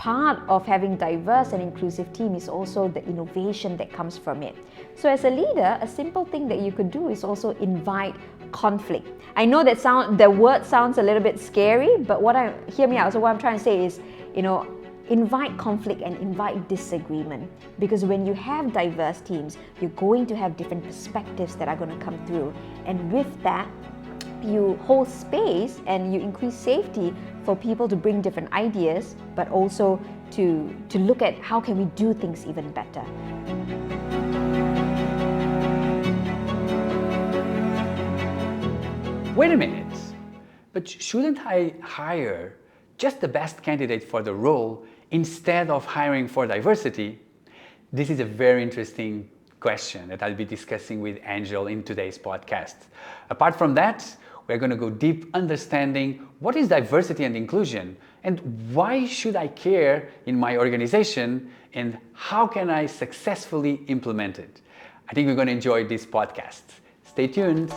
part of having diverse and inclusive team is also the innovation that comes from it. So as a leader, a simple thing that you could do is also invite conflict. I know that the word sounds a little bit scary, but hear me out. So what I'm trying to say is, invite conflict and invite disagreement, because when you have diverse teams, you're going to have different perspectives that are going to come through, and with that, you hold space and you increase safety for people to bring different ideas, but also to look at how can we do things even better. Wait a minute, but shouldn't I hire just the best candidate for the role instead of hiring for diversity? This is a very interesting question that I'll be discussing with Angel in today's podcast. Apart from that, we're going to go deep understanding what is diversity and inclusion and why should I care in my organization and how can I successfully implement it. I think we're going to enjoy this podcast. Stay tuned.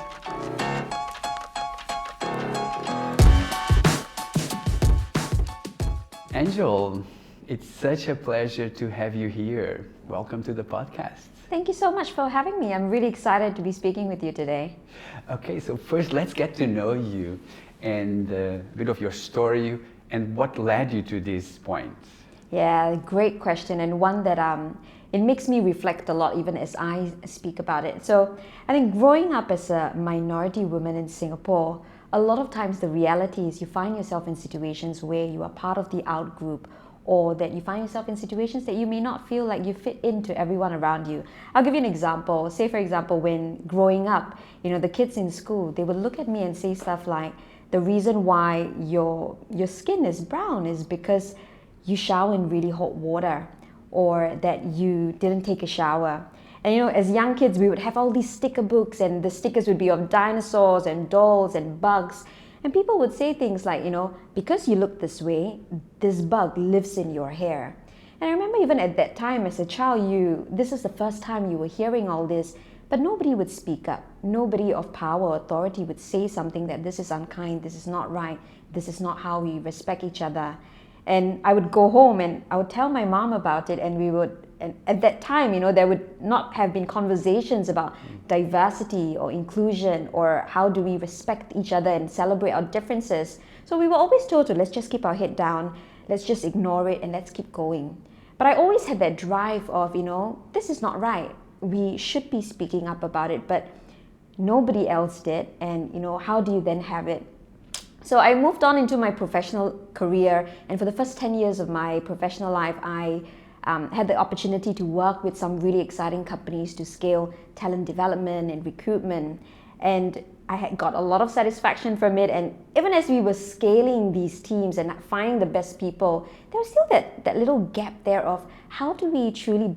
Angel, it's such a pleasure to have you here. Welcome to the podcast. Thank you so much for having me. I'm really excited to be speaking with you today. Okay, so first let's get to know you and a bit of your story and what led you to this point. Yeah, great question, and one that it makes me reflect a lot even as I speak about it. So I think growing up as a minority woman in Singapore, a lot of times the reality is you find yourself in situations where you are part of the out group, or that you find yourself in situations that you may not feel like you fit into everyone around you. I'll give you an example. Say for example, when growing up, the kids in school, they would look at me and say stuff like, the reason why your skin is brown is because you shower in really hot water, or that you didn't take a shower. And as young kids, we would have all these sticker books, and the stickers would be of dinosaurs and dolls and bugs. And people would say things like, because you look this way, this bug lives in your hair. And I remember even at that time as a child, this is the first time you were hearing all this, but nobody would speak up. Nobody of power or authority would say something that this is unkind, this is not right, this is not how we respect each other. And I would go home and I would tell my mom about it, and at that time, there would not have been conversations about diversity or inclusion or how do we respect each other and celebrate our differences. So we were always told to let's just keep our head down, let's just ignore it and let's keep going. But I always had that drive of, this is not right. We should be speaking up about it, but nobody else did. And, how do you then have it? So I moved on into my professional career, and for the first 10 years of my professional life, I had the opportunity to work with some really exciting companies to scale talent development and recruitment. And I had got a lot of satisfaction from it. And even as we were scaling these teams and finding the best people, there was still that little gap there of how do we truly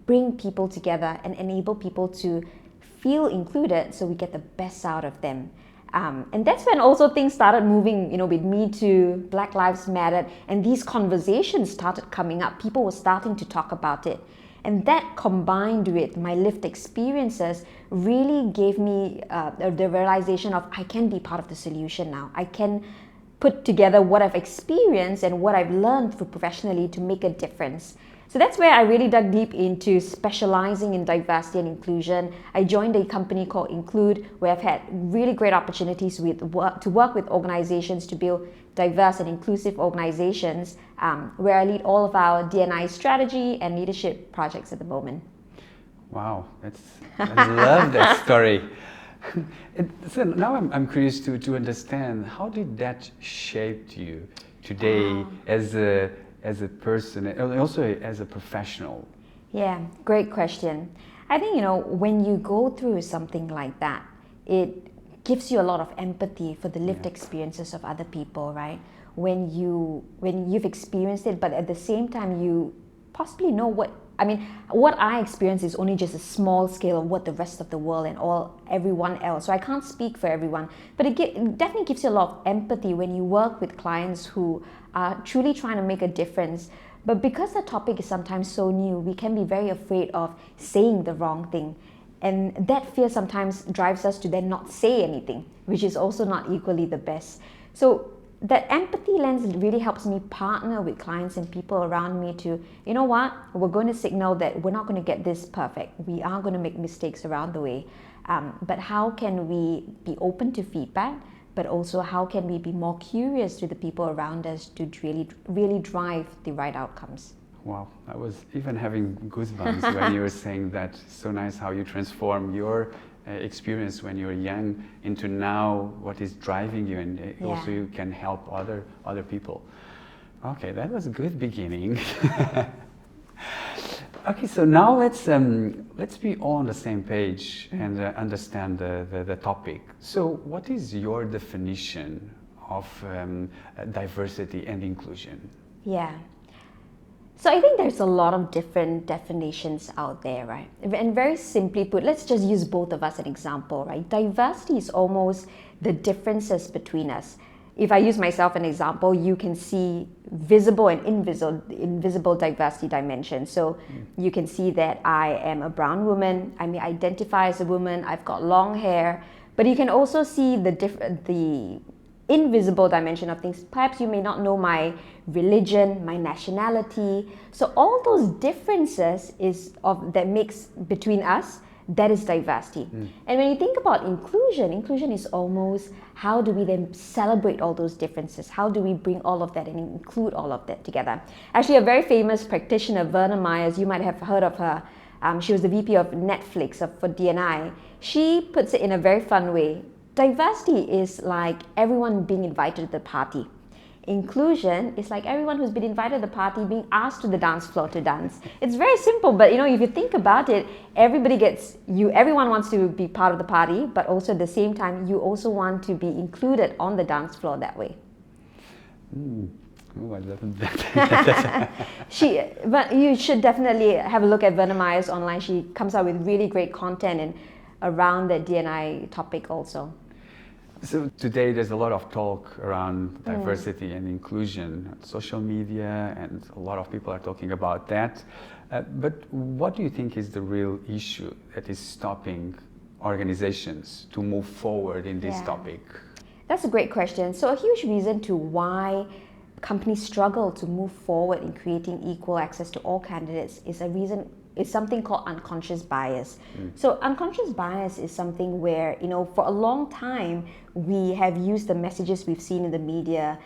bring people together and enable people to feel included so we get the best out of them. And that's when also things started moving, with Me Too, Black Lives Matter, and these conversations started coming up. People were starting to talk about it. And that combined with my lived experiences really gave me the realization of I can be part of the solution now. I can put together what I've experienced and what I've learned professionally to make a difference. So that's where I really dug deep into specializing in diversity and inclusion. I joined a company called Include, where I've had really great opportunities to work with organizations to build diverse and inclusive organizations, where I lead all of our D&I strategy and leadership projects at the moment. Wow, I love that story. So now I'm curious to understand, how did that shape you today as a person and also as a professional? Yeah, great question. I think, when you go through something like that, it gives you a lot of empathy for the lived experiences of other people, right? When you've experienced it, but at the same time, you possibly know what I experience is only just a small scale of what the rest of the world and everyone else. So I can't speak for everyone, but it definitely gives you a lot of empathy when you work with clients who are truly trying to make a difference. But because the topic is sometimes so new, we can be very afraid of saying the wrong thing. And that fear sometimes drives us to then not say anything, which is also not equally the best. So that empathy lens really helps me partner with clients and people around me to, you know what, we're going to signal that we're not going to get this perfect. We are going to make mistakes around the way. But how can we be open to feedback? But also, how can we be more curious to the people around us to really drive the right outcomes? Wow, I was even having goosebumps when you were saying that. So nice how you transform your experience when you're young into now what is driving you, and also you can help other people. Okay, that was a good beginning. Okay, so now let's be all on the same page and understand the topic. So, what is your definition of diversity and inclusion? Yeah. So I think there's a lot of different definitions out there, right? And very simply put, let's just use both of us as an example, right? Diversity is almost the differences between us. If I use myself as an example, you can see visible and invisible diversity dimensions. So you can see that I am a brown woman, I may identify as a woman, I've got long hair, but you can also see the invisible dimension of things. Perhaps you may not know my religion, my nationality. So all those differences that makes between us, that is diversity. And when you think about inclusion is almost how do we then celebrate all those differences? How do we bring all of that and include all of that together? Actually, a very famous practitioner, Verna Myers, you might have heard of her. She was the VP of Netflix for D&I. She puts it in a very fun way. Diversity is like everyone being invited to the party. Inclusion is like everyone who's been invited to the party being asked to the dance floor to dance. It's very simple, but if you think about it, everyone wants to be part of the party, but also at the same time, you also want to be included on the dance floor that way. Oh, I love that. But you should definitely have a look at Verna Myers online. She comes out with really great content and around the D&I topic also. So today there's a lot of talk around diversity and inclusion on social media, and a lot of people are talking about that. But what do you think is the real issue that is stopping organizations to move forward in this topic? That's a great question. So a huge reason to why companies struggle to move forward in creating equal access to all candidates is something called unconscious bias. So unconscious bias is something where, for a long time, we have used the messages we've seen in the media,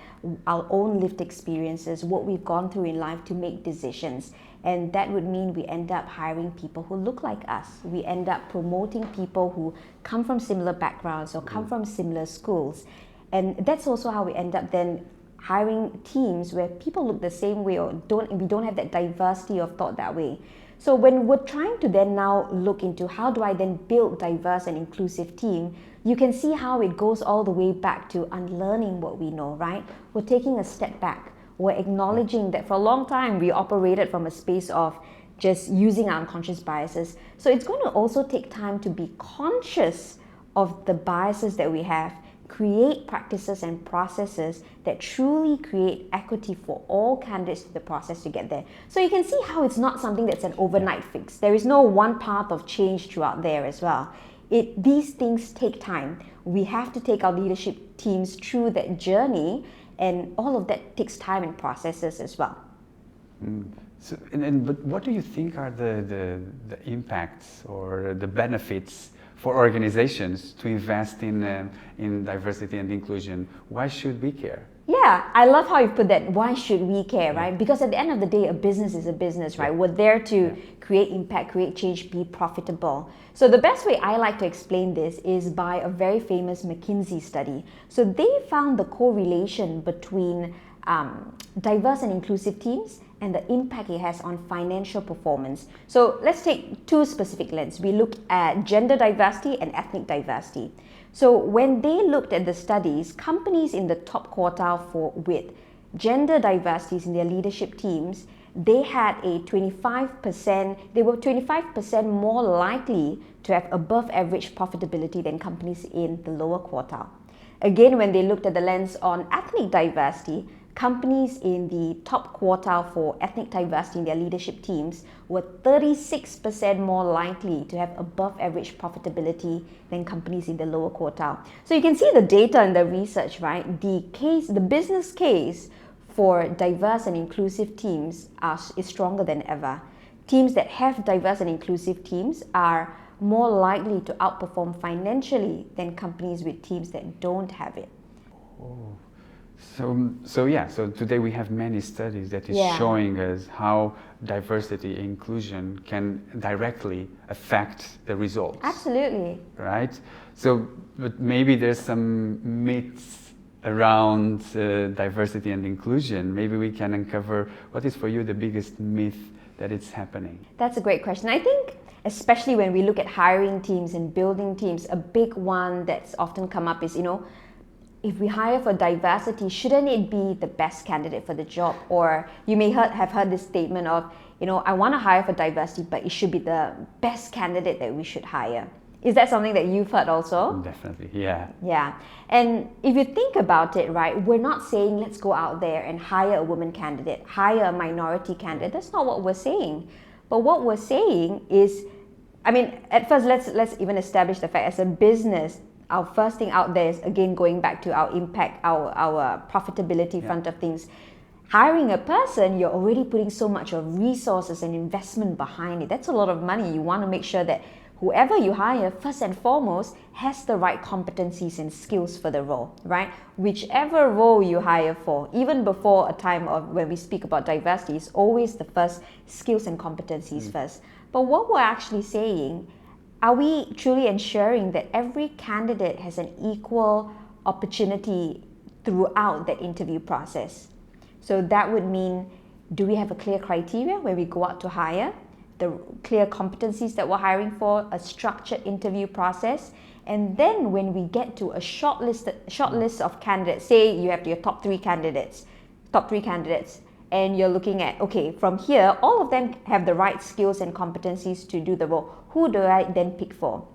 our own lived experiences, what we've gone through in life to make decisions. And that would mean we end up hiring people who look like us. We end up promoting people who come from similar backgrounds or come from similar schools. And that's also how we end up then hiring teams where people look the same way or we don't have that diversity of thought that way. So when we're trying to then now look into how do I then build diverse and inclusive team, you can see how it goes all the way back to unlearning what we know, right? We're taking a step back. We're acknowledging that for a long time we operated from a space of just using our unconscious biases. So it's going to also take time to be conscious of the biases that we have, create practices and processes that truly create equity for all candidates to the process to get there. So you can see how it's not something that's an overnight fix. There is no one path of change throughout there as well. These things take time. We have to take our leadership teams through that journey, and all of that takes time and processes as well. So, but what do you think are the impacts or the benefits for organizations to invest in diversity and inclusion? Why should we care? Yeah, I love how you put that. Why should we care, right? Because at the end of the day, a business is a business, right? We're there to create impact, create change, be profitable. So the best way I like to explain this is by a very famous McKinsey study. So they found the correlation between diverse and inclusive teams and the impact it has on financial performance. So let's take two specific lenses. We looked at gender diversity and ethnic diversity. So when they looked at the studies, companies in the top quartile with gender diversities in their leadership teams, they were 25% more likely to have above average profitability than companies in the lower quartile. Again, when they looked at the lens on ethnic diversity, companies in the top quartile for ethnic diversity in their leadership teams were 36% more likely to have above average profitability than companies in the lower quartile. So you can see the data and the research, right? The business case for diverse and inclusive teams is stronger than ever. Teams that have diverse and inclusive teams are more likely to outperform financially than companies with teams that don't have it. Oh. So today we have many studies that is showing us how diversity inclusion can directly affect the results. Absolutely. Right? So, but maybe there's some myths around diversity and inclusion. Maybe we can uncover what is for you the biggest myth that it's happening. That's a great question. I think especially when we look at hiring teams and building teams, a big one that's often come up is, if we hire for diversity, shouldn't it be the best candidate for the job? Or you may have heard this statement of, I want to hire for diversity, but it should be the best candidate that we should hire. Is that something that you've heard also? Definitely, yeah. Yeah. And if you think about it, right, we're not saying let's go out there and hire a woman candidate, hire a minority candidate. That's not what we're saying. But what we're saying is, at first, let's even establish the fact as a business, our first thing out there is, again, going back to our impact, our profitability front of things. Hiring a person, you're already putting so much of resources and investment behind it. That's a lot of money. You want to make sure that whoever you hire, first and foremost, has the right competencies and skills for the role, right? Whichever role you hire for, even before a time of when we speak about diversity, is always the first skills and competencies first. But what we're actually saying, are we truly ensuring that every candidate has an equal opportunity throughout that interview process? So that would mean, do we have a clear criteria where we go out to hire, the clear competencies that we're hiring for, a structured interview process, and then when we get to a short list of candidates, say you have your top three candidates, and you're looking at, okay, from here, all of them have the right skills and competencies to do the role. Who do I then pick for?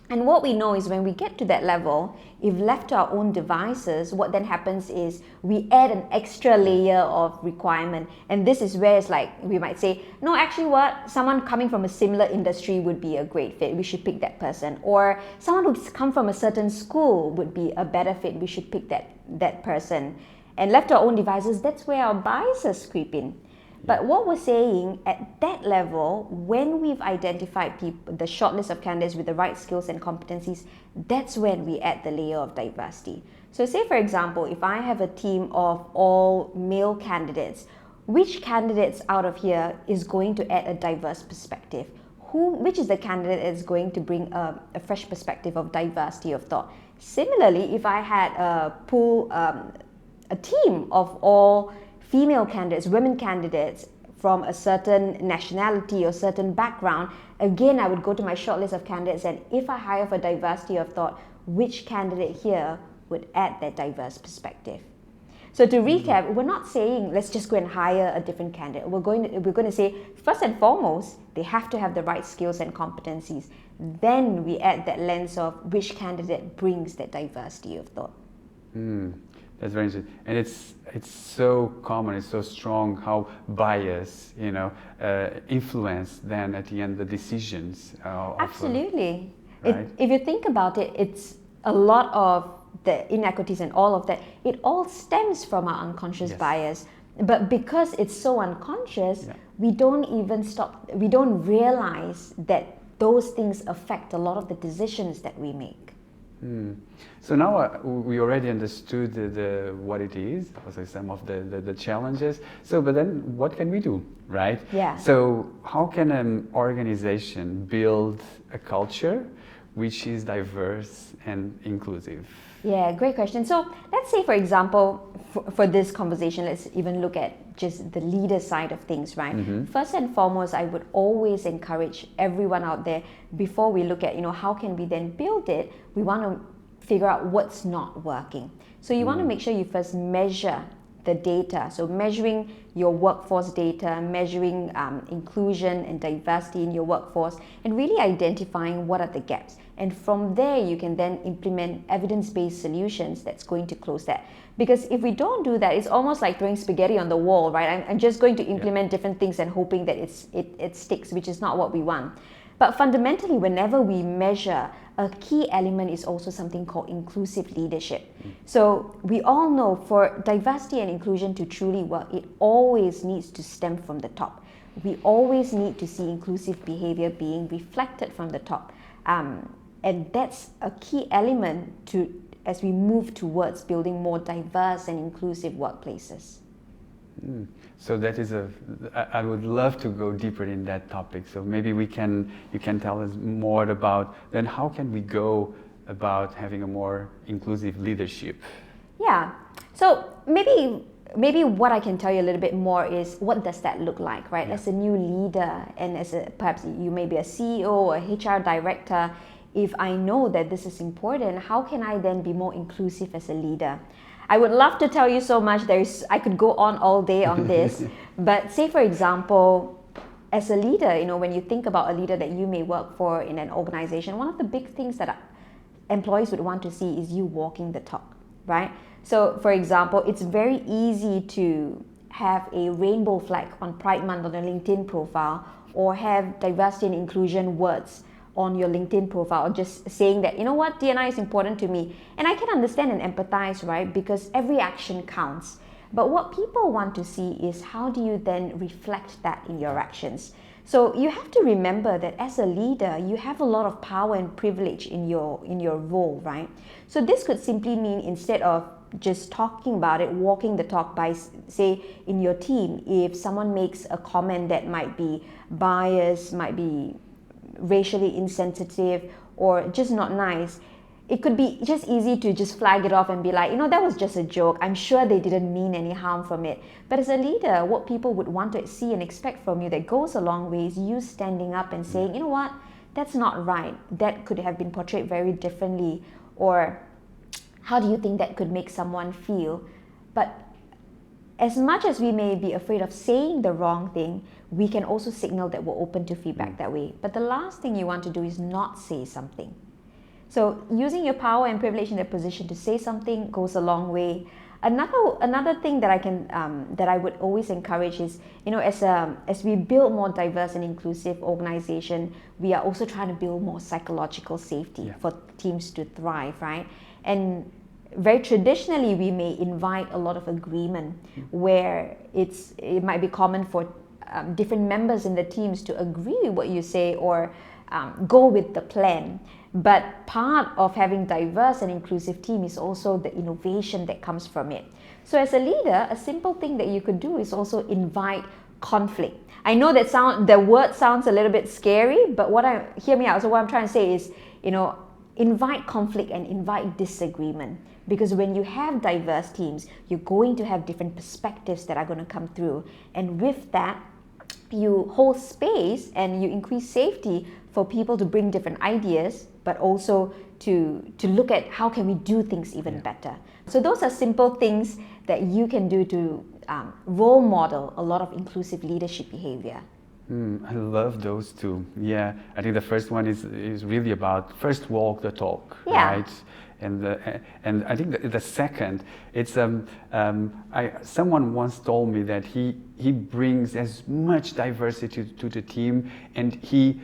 And what we know is when we get to that level, if left to our own devices, what then happens is we add an extra layer of requirement. And this is where it's like, we might say, no, actually what? Someone coming from a similar industry would be a great fit. We should pick that person. Or someone who's come from a certain school would be a better fit. We should pick that person. And left to our own devices, that's where our biases creep in. But what we're saying at that level, when we've identified the short list of candidates with the right skills and competencies, that's when we add the layer of diversity. So say, for example, if I have a team of all male candidates, which candidates out of here is going to add a diverse perspective? Which is the candidate that is going to bring a fresh perspective of diversity of thought? Similarly, if I had a team of all female candidates, women candidates from a certain nationality or certain background, again, I would go to my short list of candidates, and if I hire for diversity of thought, which candidate here would add that diverse perspective? So to recap, we're not saying let's just go and hire a different candidate. We're going to say, first and foremost, they have to have the right skills and competencies. Then we add that lens of which candidate brings that diversity of thought. That's very interesting, and it's so common, it's so strong how bias, influence then at the end the decisions. Absolutely. Right? If you think about it, it's a lot of the inequities and all of that. It all stems from our unconscious bias, but because it's so unconscious, we don't realize that those things affect a lot of the decisions that we make. So now we already understood what it is, also some of the challenges. So, but then what can we do, right? Yeah. So how can an organization build a culture which is diverse and inclusive? Yeah, great question. So let's say, for example, for this conversation, let's even look at just the leader side of things, right? First and foremost, I would always encourage everyone out there, before we look at, how can we then build it, we want to figure out what's not working. So you want to make sure you first measure the data. So measuring your workforce data, measuring inclusion and diversity in your workforce, and really identifying what are the gaps. And from there, you can then implement evidence-based solutions that's going to close that. Because if we don't do that, it's almost like throwing spaghetti on the wall, right? I'm just going to implement different things and hoping that it sticks, which is not what we want. But fundamentally, whenever we measure, a key element is also something called inclusive leadership. So we all know for diversity and inclusion to truly work, it always needs to stem from the top. We always need to see inclusive behavior being reflected from the top. And that's a key element as we move towards building more diverse and inclusive workplaces. So that is I would love to go deeper in that topic. So maybe you can tell us more about then how can we go about having a more inclusive leadership? Yeah. So maybe what I can tell you a little bit more is what does that look like, right? As a new leader and perhaps you may be a CEO or a HR director, if I know that this is important, how can I then be more inclusive as a leader? I would love to tell you so much. I could go on all day on this. But say, for example, as a leader, when you think about a leader that you may work for in an organization, one of the big things that employees would want to see is you walking the talk, right? So, for example, it's very easy to have a rainbow flag on Pride Month on a LinkedIn profile, or have diversity and inclusion words on your LinkedIn profile, just saying that, D&I is important to me. And I can understand and empathize, right? Because every action counts. But what people want to see is how do you then reflect that in your actions? So you have to remember that as a leader, you have a lot of power and privilege in your role, right? So this could simply mean, instead of just talking about it, walking the talk by, say, in your team, if someone makes a comment that might be biased, might be racially insensitive, or just not nice, it could be just easy to just flag it off and be like, that was just a joke. I'm sure they didn't mean any harm from it. But as a leader, what people would want to see and expect from you that goes a long way is you standing up and saying, what, that's not right. That could have been portrayed very differently. Or how do you think that could make someone feel? But as much as we may be afraid of saying the wrong thing, we can also signal that we're open to feedback that way. But the last thing you want to do is not say something. So using your power and privilege in that position to say something goes a long way. Another thing that I would always encourage is, as we build more diverse and inclusive organization, we are also trying to build more psychological safety for teams to thrive, right? And very traditionally, we may invite a lot of agreement where it might be common for different members in the teams to agree with what you say, or go with the plan. But part of having diverse and inclusive team is also the innovation that comes from it. So as a leader, a simple thing that you could do is also invite conflict. I know that the word sounds a little bit scary, but hear me out. So what I'm trying to say is, invite conflict and invite disagreement. Because when you have diverse teams, you're going to have different perspectives that are going to come through. And with that, you hold space and you increase safety for people to bring different ideas, but also to look at how can we do things even better. So those are simple things that you can do to role model a lot of inclusive leadership behavior. I love those two. Yeah, I think the first one is really about first walk the talk, right? And I think the second, it's someone once told me that he brings as much diversity to the team, and he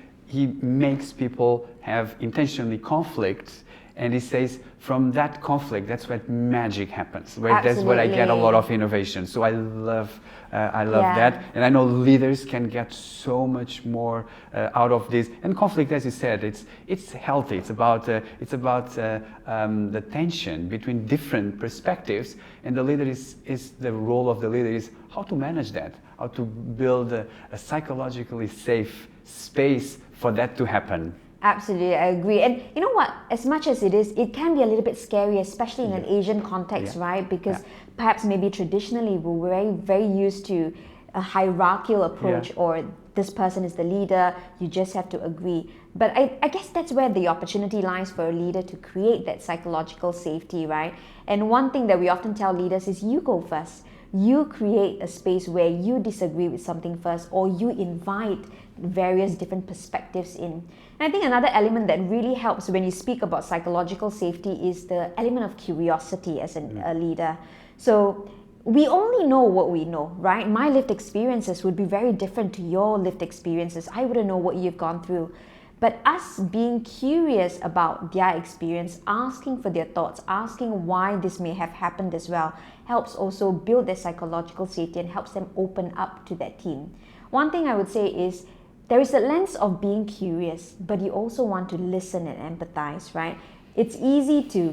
makes people have intentionally conflicts, and he says from that conflict, that's where magic happens, right? Absolutely. That's where I get a lot of innovation. So I love that, and I know leaders can get so much more out of this. And conflict, as you said, it's healthy. It's about the tension between different perspectives, and the role of the leader is how to manage that, how to build a psychologically safe space for that to happen. Absolutely, I agree. And you know what? As much as it can be a little bit scary, especially in an Asian context, right? Because perhaps maybe traditionally we're very, very used to a hierarchical approach, or this person is the leader, you just have to agree. But I guess that's where the opportunity lies for a leader to create that psychological safety, right? And one thing that we often tell leaders is you go first. You create a space where you disagree with something first, or you invite various different perspectives in. And I think another element that really helps when you speak about psychological safety is the element of curiosity as a leader. So we only know what we know, right? My lived experiences would be very different to your lived experiences. I wouldn't know what you've gone through. But us being curious about their experience, asking for their thoughts, asking why this may have happened as well, helps also build their psychological safety and helps them open up to that team. One thing I would say is there is a lens of being curious, but you also want to listen and empathize, right? It's easy to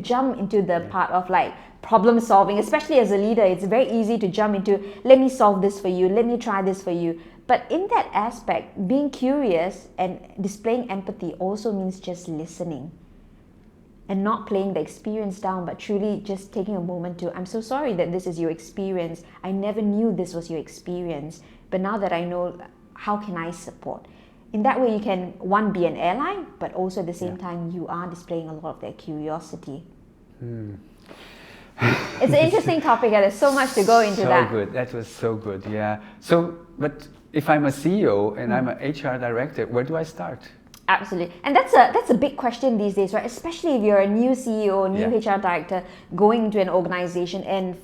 jump into the part of like problem solving, especially as a leader. It's very easy to jump into, let me solve this for you, let me try this for you. But in that aspect, being curious and displaying empathy also means just listening and not playing the experience down, but truly just taking a moment to, I'm so sorry that this is your experience. I never knew this was your experience. But now that I know, how can I support? In that way, you can, one, be an ally, but also at the same time, you are displaying a lot of their curiosity. It's an interesting topic, and there's so much to go into that. So good. That was so good, yeah. So, but if I'm a CEO and I'm an HR director, where do I start? Absolutely. And that's a big question these days, right? Especially if you're a new CEO, new HR director going into an organization, and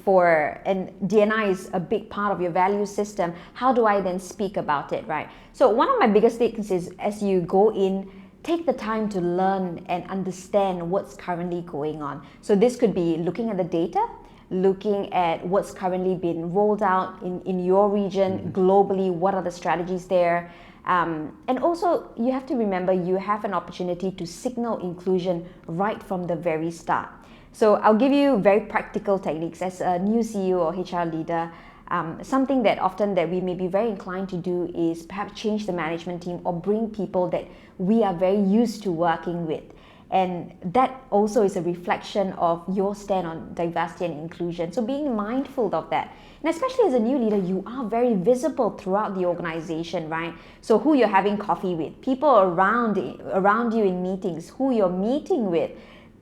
D&I is a big part of your value system. How do I then speak about it, right? So one of my biggest things is, as you go in, take the time to learn and understand what's currently going on. So this could be looking at the data, looking at what's currently been rolled out in your region, globally, what are the strategies there. And also, you have to remember you have an opportunity to signal inclusion right from the very start. So I'll give you very practical techniques as a new CEO or HR leader. Something that often that we may be very inclined to do is perhaps change the management team or bring people that we are very used to working with. And that also is a reflection of your stand on diversity and inclusion. So being mindful of that. And especially as a new leader, you are very visible throughout the organization, right? So who you're having coffee with, people around you in meetings, who you're meeting with,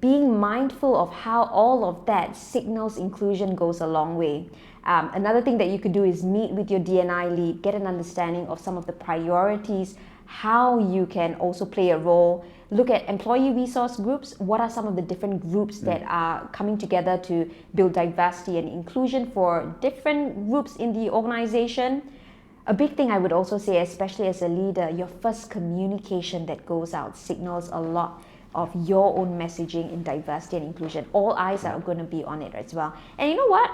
being mindful of how all of that signals inclusion goes a long way. Another thing that you could do is meet with your D&I lead, get an understanding of some of the priorities, how you can also play a role. Look at employee resource groups. What are some of the different groups that are coming together to build diversity and inclusion for different groups in the organization? A big thing I would also say, especially as a leader, your first communication that goes out signals a lot of your own messaging in diversity and inclusion. All eyes are going to be on it as well. And you know what?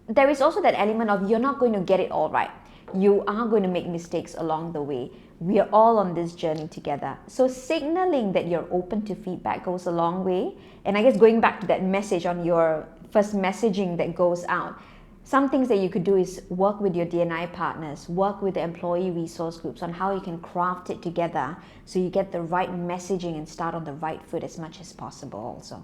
There is also that element of you're not going to get it all right. You are going to make mistakes along the way. We are all on this journey together. So signaling that you're open to feedback goes a long way. And I guess going back to that message on your first messaging that goes out, some things that you could do is work with your D&I partners, work with the employee resource groups on how you can craft it together so you get the right messaging and start on the right foot as much as possible also.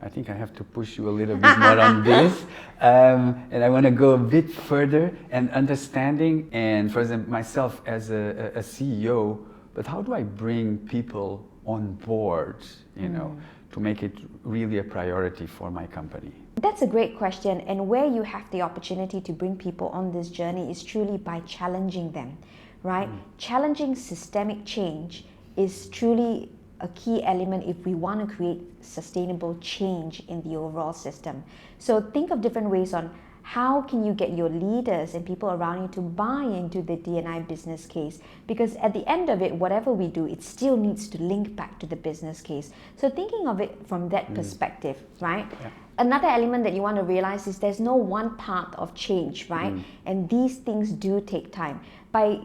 I think I have to push you a little bit more on this. And I want to go a bit further and understanding, and for example, myself as a CEO, but how do I bring people on board, to make it really a priority for my company? That's a great question. And where you have the opportunity to bring people on this journey is truly by challenging them, right? Challenging systemic change is truly a key element if we want to create sustainable change in the overall system. So think of different ways on how can you get your leaders and people around you to buy into the D&I business case? Because at the end of it, whatever we do, it still needs to link back to the business case. So thinking of it from that perspective, right? Yeah. Another element that you want to realize is there's no one path of change, right? And these things do take time. By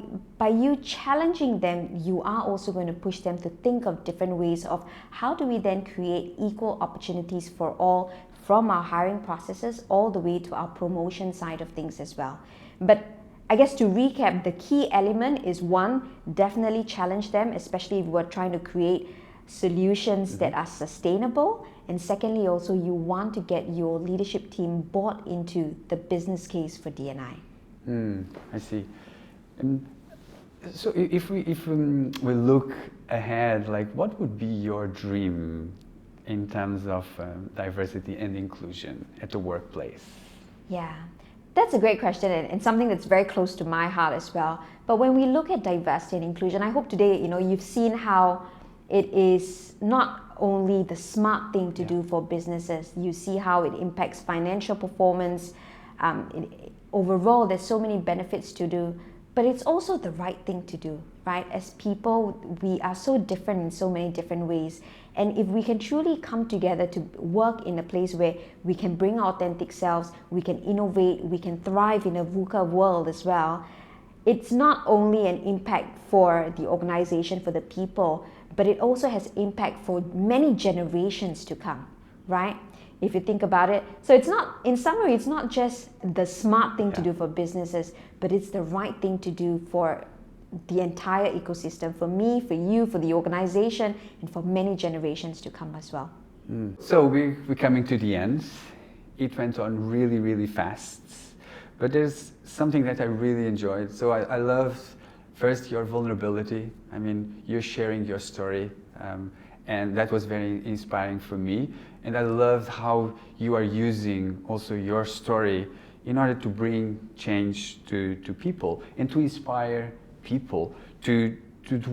you challenging them, you are also going to push them to think of different ways of how do we then create equal opportunities for all, from our hiring processes all the way to our promotion side of things as well. But I guess to recap, the key element is one, definitely challenge them, especially if we're trying to create solutions that are sustainable. And secondly, also you want to get your leadership team bought into the business case for D&I. I see. So if we look ahead, like what would be your dream in terms of diversity and inclusion at the workplace? Yeah, that's a great question and something that's very close to my heart as well. But when we look at diversity and inclusion, I hope today, you've seen how it is not only the smart thing to do for businesses. You see how it impacts financial performance. Overall, there's so many benefits to do, but it's also the right thing to do, right? As people, we are so different in so many different ways. And if we can truly come together to work in a place where we can bring our authentic selves, we can innovate, we can thrive in a VUCA world as well, it's not only an impact for the organization, for the people, but it also has impact for many generations to come, right? If you think about it. So it's not, in summary, it's not just the smart thing to do for businesses, but it's the right thing to do for the entire ecosystem, for me, for you, for the organization, and for many generations to come as well. So we're coming to the end. It went on really, really fast. But there's something that I really enjoyed. So I loved, first, your vulnerability. I mean, you're sharing your story. And that was very inspiring for me. And I loved how you are using also your story in order to bring change to people and to inspire people to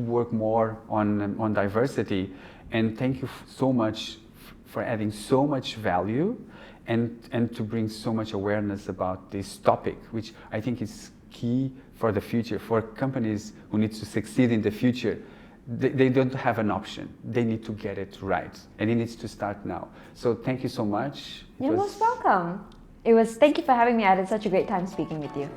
work more on diversity. And thank you so much for adding so much value and to bring so much awareness about this topic, which I think is key for the future, for companies who need to succeed in the future. They don't have an option. They need to get it right, and it needs to start now. So thank you so much. You're most welcome. Thank you for having me. I had such a great time speaking with you.